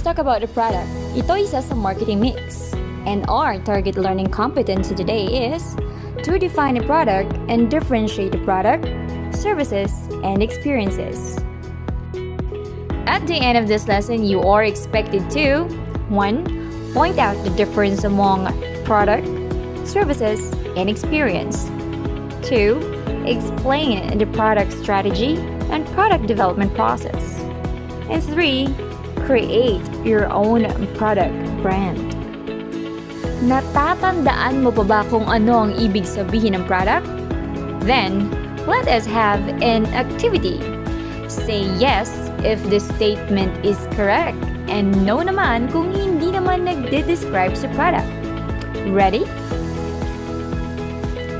talk about the product. Ito isa sa marketing mix. And our target learning competency today is to define a product and differentiate the product, services, and experiences. At the end of this lesson, you are expected to 1. Point out the difference among product, services, and experience. 2. Explain the product strategy and product development process. And 3. Create your own product brand. Natatandaan mo pa ba kung ano ang ibig sabihin ng product? Then, let us have an activity. Say yes if the statement is correct and no naman kung hindi naman nagde-describe sa product. Ready?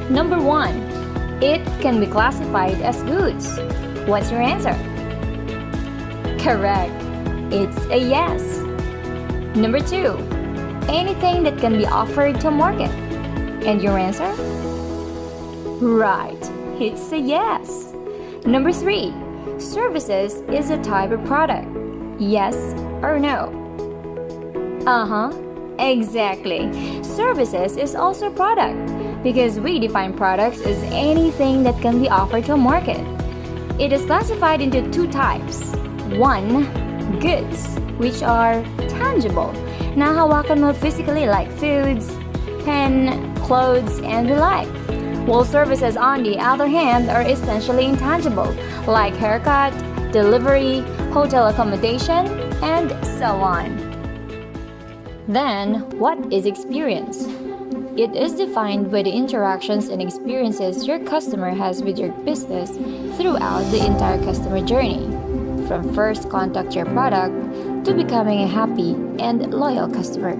Number 1. It can be classified as goods. What's your answer? Correct. It's a yes. Number 2. Anything that can be offered to market. And your answer? Right. It's a yes. Number 3. Services is a type of product. Yes or no? Exactly. Services is also a product because we define products as anything that can be offered to a market. It is classified into 2 types. 1. Goods, which are tangible. Nahawakan mo physically like foods, pen, clothes, and the like. While services on the other hand are essentially intangible, like haircut, delivery, hotel accommodation, and so on. Then, what is experience? It is defined by the interactions and experiences your customer has with your business throughout the entire customer journey, from first contact your product to becoming a happy and loyal customer.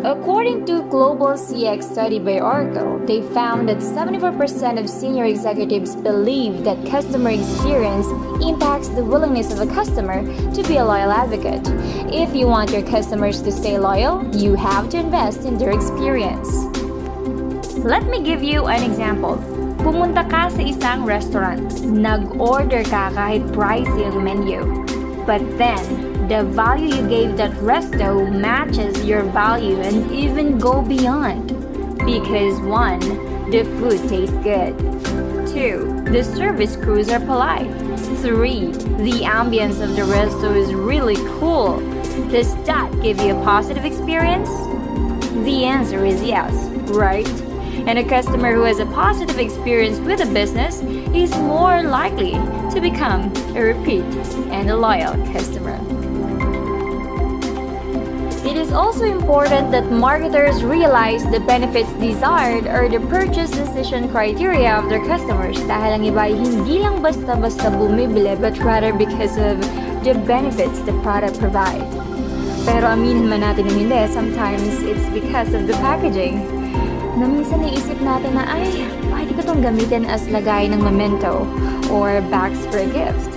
According to Global CX study by Oracle, they found that 74% of senior executives believe that customer experience impacts the willingness of a customer to be a loyal advocate. If you want your customers to stay loyal, you have to invest in their experience. Let me give you an example. Pumunta ka sa isang restaurant, nag-order ka kahit pricey ang menu. But then, the value you gave that resto matches your value and even go beyond. Because 1. The food tastes good. 2. The service crews are polite. 3. The ambience of the resto is really cool. Does that give you a positive experience? The answer is yes, right? And a customer who has a positive experience with a business is more likely to become a repeat and a loyal customer. It is also important that marketers realize the benefits desired or the purchase decision criteria of their customers dahil ang iba ay hindi lang basta-basta bumibili but rather because of the benefits the product provide. Pero aminin man natin na hindi, sometimes it's because of the packaging. Na minsan naisip natin na ay, pwede ko itong gamitin as lagay ng memento or bags for a gift.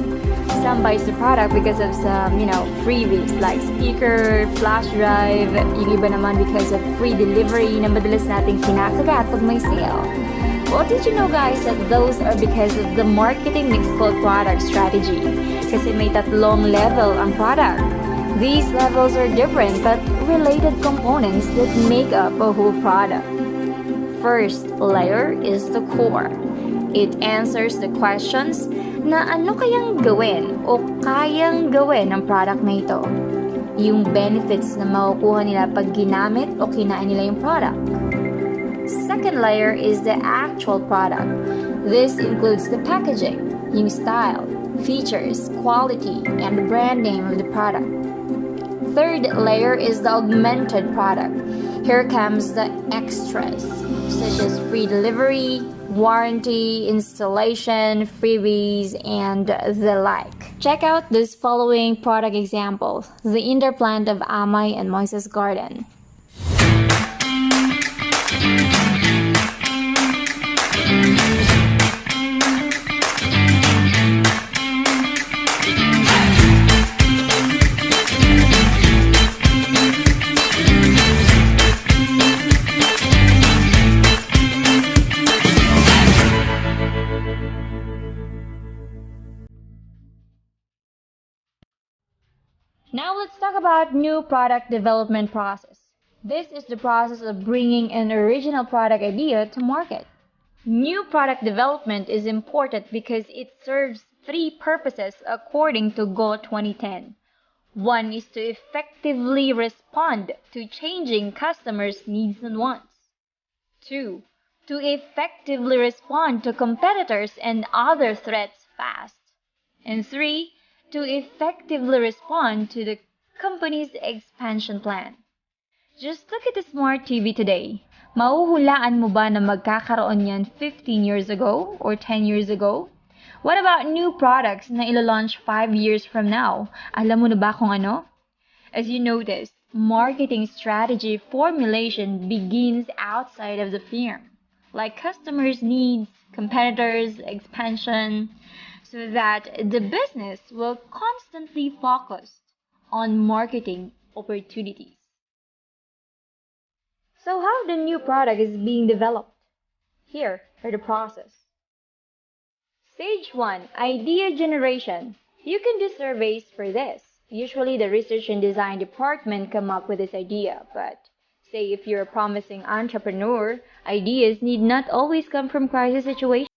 Some buys the product because of some, freebies like speaker, flash drive, yung iba naman because of free delivery na madalas nating kinakagat pag may sale. Well, did you know guys that those are because of the marketing mixed called product strategy? Kasi may 3 level ang product. These levels are different but related components that make up a whole product. First layer is the core. It answers the questions na ano kayang gawin o kayang gawin ng product na ito. Yung benefits na makukuha nila pag ginamit o kinain nila yung product. Second layer is the actual product. This includes the packaging, yung style, features, quality, and the brand name of the product. Third layer is the augmented product. Here comes the extras, such as free delivery, warranty, installation, freebies, and the like. Check out this following product example, the indoor plant of Amay and Moises Garden. Now let's talk about new product development process. This is the process of bringing an original product idea to market. New product development is important because it serves three purposes according to Go 2010. One is to effectively respond to changing customers' needs and wants. Two, to effectively respond to competitors and other threats fast. And three, to effectively respond to the company's expansion plan. Just look at the smart TV today. Mahuhulaan mo ba na magkakaroon yan 15 years ago or 10 years ago? What about new products na ilo-launch 5 years from now? Alam mo na ba kung ano? As you noticed, marketing strategy formulation begins outside of the firm, like customers' needs, competitors, expansion, so that the business will constantly focus on marketing opportunities. So how the new product is being developed? Here are the process. Stage 1, idea generation. You can do surveys for this. Usually the research and design department come up with this idea, but say if you're a promising entrepreneur, ideas need not always come from crisis situations.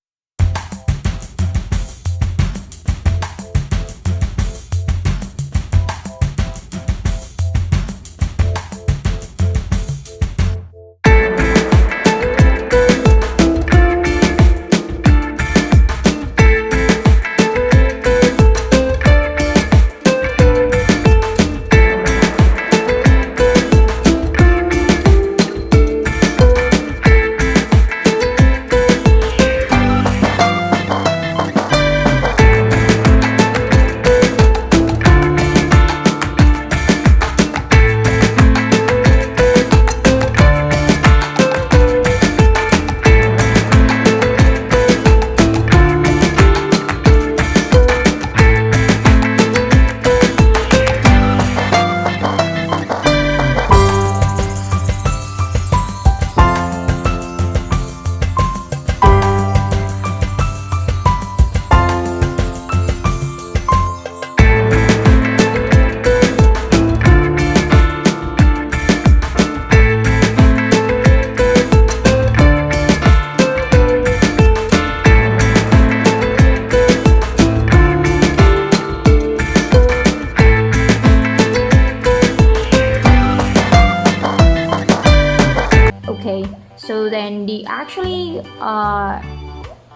Okay, so then they actually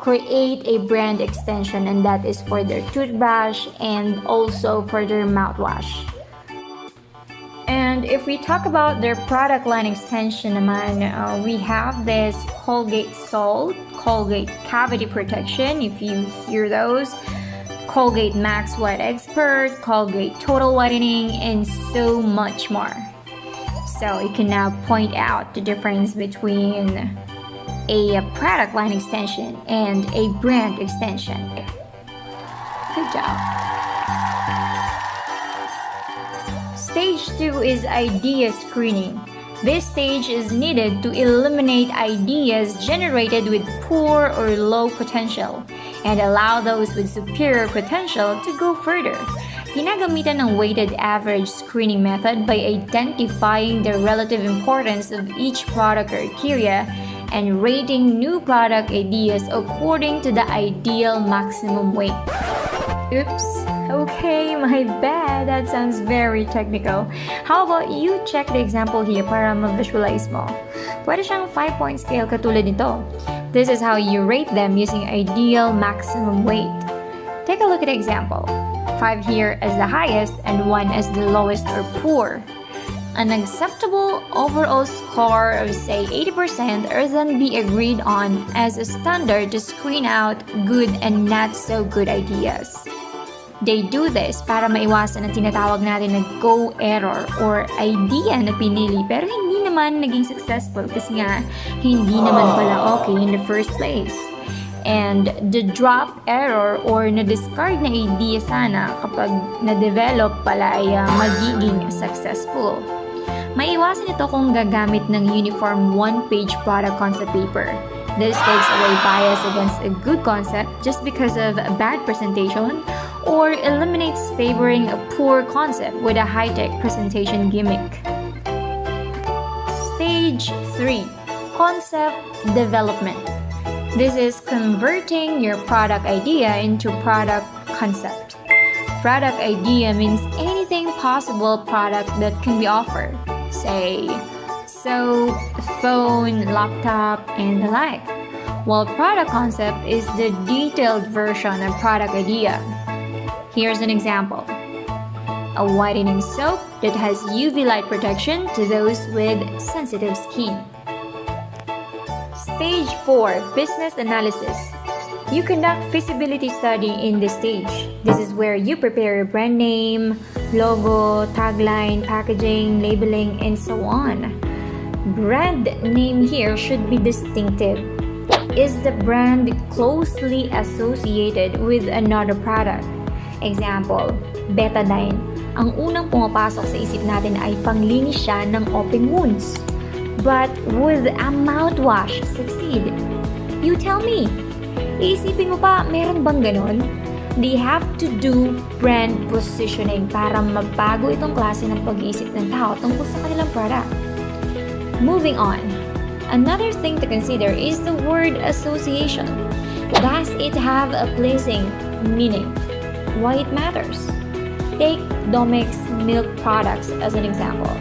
create a brand extension, and that is for their toothbrush and also for their mouthwash. And if we talk about their product line extension naman, we have this Colgate Salt, Colgate Cavity Protection, if you hear those, Colgate Max White Expert, Colgate Total Whitening, and so much more. So you can now point out the difference between a product line extension and a brand extension. Good job. Stage 2 is idea screening. This stage is needed to eliminate ideas generated with poor or low potential and allow those with superior potential to go further. Ginagamitan ng weighted average screening method by identifying the relative importance of each product criteria and rating new product ideas according to the ideal maximum weight. Oops, okay, my bad. That sounds very technical. How about you check the example here para ma-visualize mo? Pwede siyang 5-point scale katulad nito. This is how you rate them using ideal maximum weight. Take a look at the example. 5 here as the highest and 1 as the lowest or poor. An acceptable overall score of say 80% are then be agreed on as a standard to screen out good and not so good ideas. They do this para maiwasan ang tinatawag natin na go error or idea na pinili pero hindi naman naging successful kasi nga hindi naman pala okay in the first place. And the drop error or na-discard na idea sana kapag na-develop pala ay magiging successful. Maiwasan ito kung gagamit ng uniform one-page product concept paper. This takes away bias against a good concept just because of bad presentation or eliminates favoring a poor concept with a high-tech presentation gimmick. Stage 3. Concept development. This is converting your product idea into product concept. Product idea means anything possible product that can be offered. Say, soap, phone, laptop, and the like. While product concept is the detailed version of product idea. Here's an example. A whitening soap that has UV light protection to those with sensitive skin. Stage 4. Business analysis. You conduct feasibility study in this stage. This is where you prepare your brand name, logo, tagline, packaging, labeling, and so on. Brand name here should be distinctive. Is the brand closely associated with another product? Example, Betadine. Ang unang pumapasok sa isip natin ay panglinis siya ng open wounds. But would a mouthwash succeed? You tell me. Iisipin mo pa, meron bang ganon? They have to do brand positioning para mabago itong klase ng pag-iisip ng tao tungkol sa kanilang product. Moving on. Another thing to consider is the word association. Does it have a pleasing meaning? Why it matters? Take Domex's milk products as an example.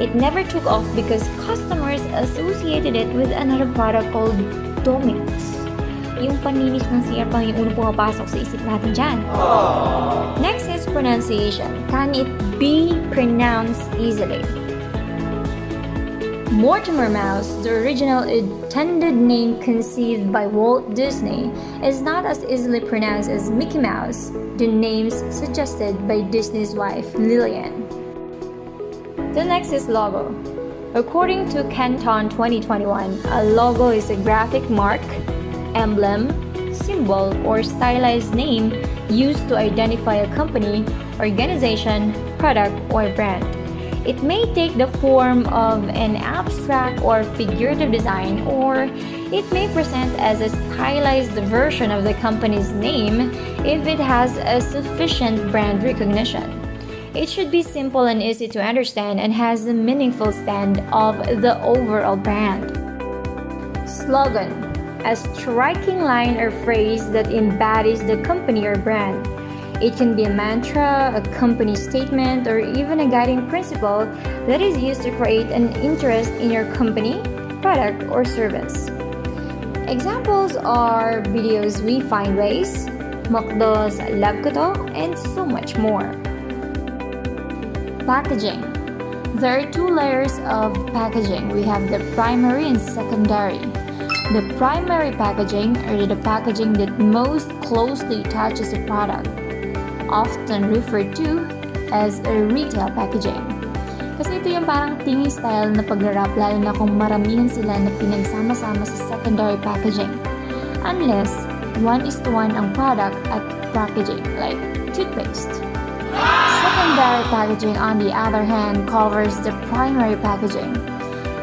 It never took off because customers associated it with another product called Domex. Yung panlinis ng CR pang yung unang pumapasok sa isip natin dyan. Next is pronunciation. Can it be pronounced easily? Mortimer Mouse, the original intended name conceived by Walt Disney, is not as easily pronounced as Mickey Mouse, the names suggested by Disney's wife, Lillian. The next is logo. According to Canton 2021, a logo is a graphic mark, emblem, symbol, or stylized name used to identify a company, organization, product, or brand. It may take the form of an abstract or figurative design, or it may present as a stylized version of the company's name if it has a sufficient brand recognition. It should be simple and easy to understand and has a meaningful stand of the overall brand. Slogan. A striking line or phrase that embodies the company or brand. It can be a mantra, a company statement, or even a guiding principle that is used to create an interest in your company, product, or service. Examples are videos We Find Ways, McDo's Love Ko To, and so much more. Packaging. There are two layers of packaging. We have the primary and secondary. The primary packaging, or the packaging that most closely touches the product, often referred to as a retail packaging. Kasi ito yung parang tingy style na pag-wrap, lalo na kung maramihan sila na pinagsama-sama sa secondary packaging. Unless 1:1 ang product at packaging, like toothpaste. Secondary packaging, on the other hand, covers the primary packaging.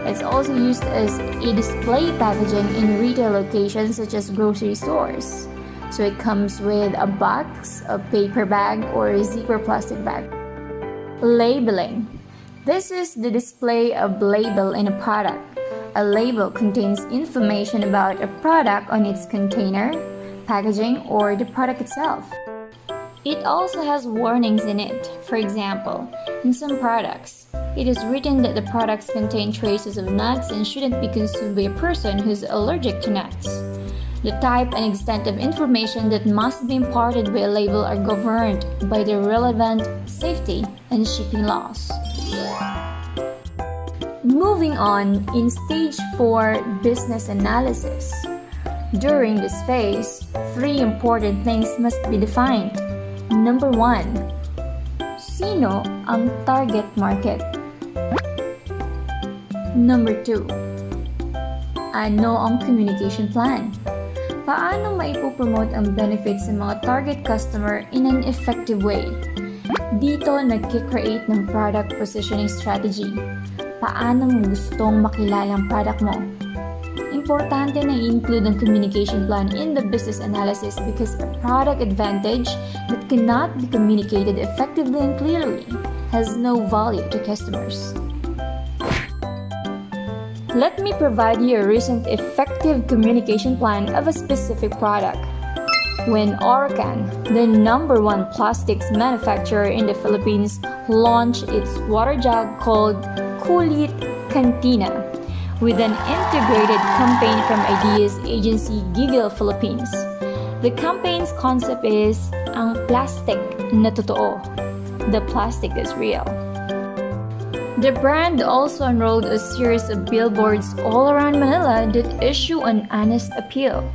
It's also used as a display packaging in retail locations such as grocery stores. So it comes with a box, a paper bag, or a zipper plastic bag. Labeling. This is the display of label in a product. A label contains information about a product on its container, packaging, or the product itself. It also has warnings in it. For example, in some products, it is written that the products contain traces of nuts and shouldn't be consumed by a person who's allergic to nuts. The type and extent of information that must be imparted by a label are governed by the relevant safety and shipping laws. Moving on, in stage 4, business analysis. During this phase, 3 important things must be defined. Number 1, sino ang target market? Number 2, ano ang communication plan? Paano maipopromote ang benefits sa mga target customer in an effective way? Dito nagkikreate ng product positioning strategy. Paano mo gustong makilala ang product mo? Importante na i-include ang communication plan in the business analysis because a product advantage that cannot be communicated effectively and clearly has no value to customers. Let me provide you a recent effective communication plan of a specific product. When Orcan, the #1 plastics manufacturer in the Philippines, launched its water jug called Kulit Cantina with an integrated campaign from Ideas agency Giggle Philippines. The campaign's concept is ang plastic na totoo. The plastic is real. The brand also unrolled a series of billboards all around Manila that issue an honest appeal.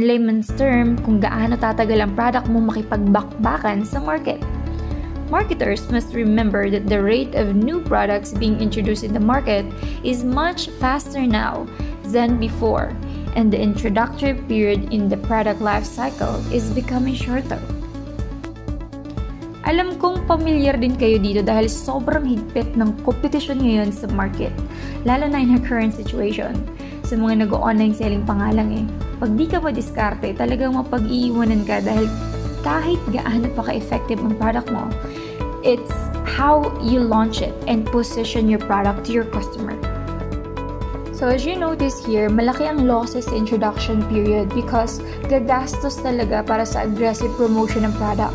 In layman's term, kung gaano tatagal ang product mo makipagbakbakan sa market. Marketers must remember that the rate of new products being introduced in the market is much faster now than before, and the introductory period in the product life cycle is becoming shorter. Alam kong pamilyar din kayo dito dahil sobrang higpit ng competition ngayon sa market, lalo na in our current situation. Sa mga nag-online selling pangalang pag di ka pa diskarte, talagang mapag-iiwanan ka dahil kahit gaano pa ka-effective ang product mo, it's how you launch it and position your product to your customer. So as you notice here, malaki ang losses sa introduction period because gagastos talaga para sa aggressive promotion ng product,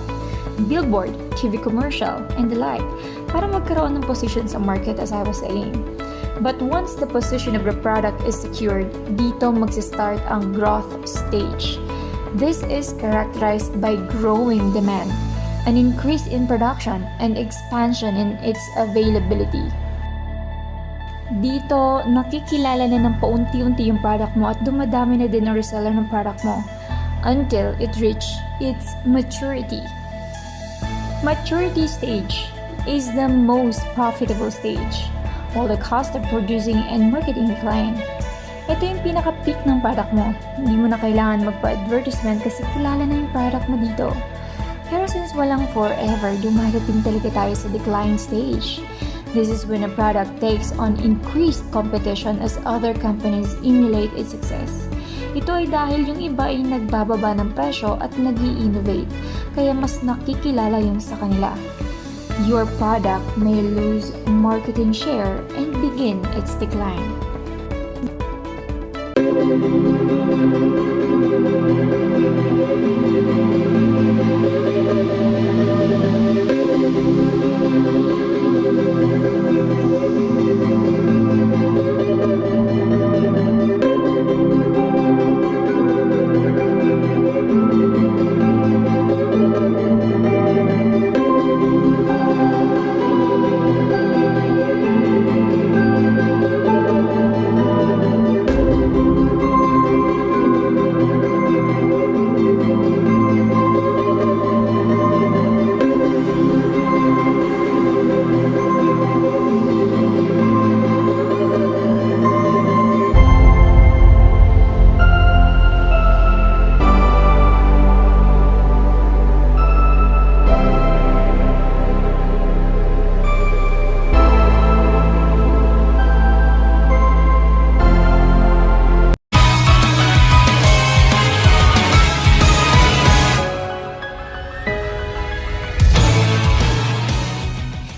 billboard, TV commercial, and the like, para magkaroon ng position sa market as I was saying. But once the position of the product is secured, dito magsistart ang growth stage. This is characterized by growing demand, an increase in production, and expansion in its availability. Dito, nakikilala na ng paunti-unti yung product mo at dumadami na din ang reseller ng product mo until it reach its maturity. Maturity stage is the most profitable stage, while the cost of producing and marketing decline. Ito yung pinaka-peak ng product mo. Hindi mo na kailangan magpa-advertisement kasi kilala na yung product mo dito. Pero since walang forever, dumadating talaga tayo sa decline stage. This is when a product takes on increased competition as other companies emulate its success. Ito ay dahil yung iba ay nagbababa ng presyo at nag-i-innovate, kaya mas nakikilala yung sa kanila. Your product may lose marketing share and begin its decline.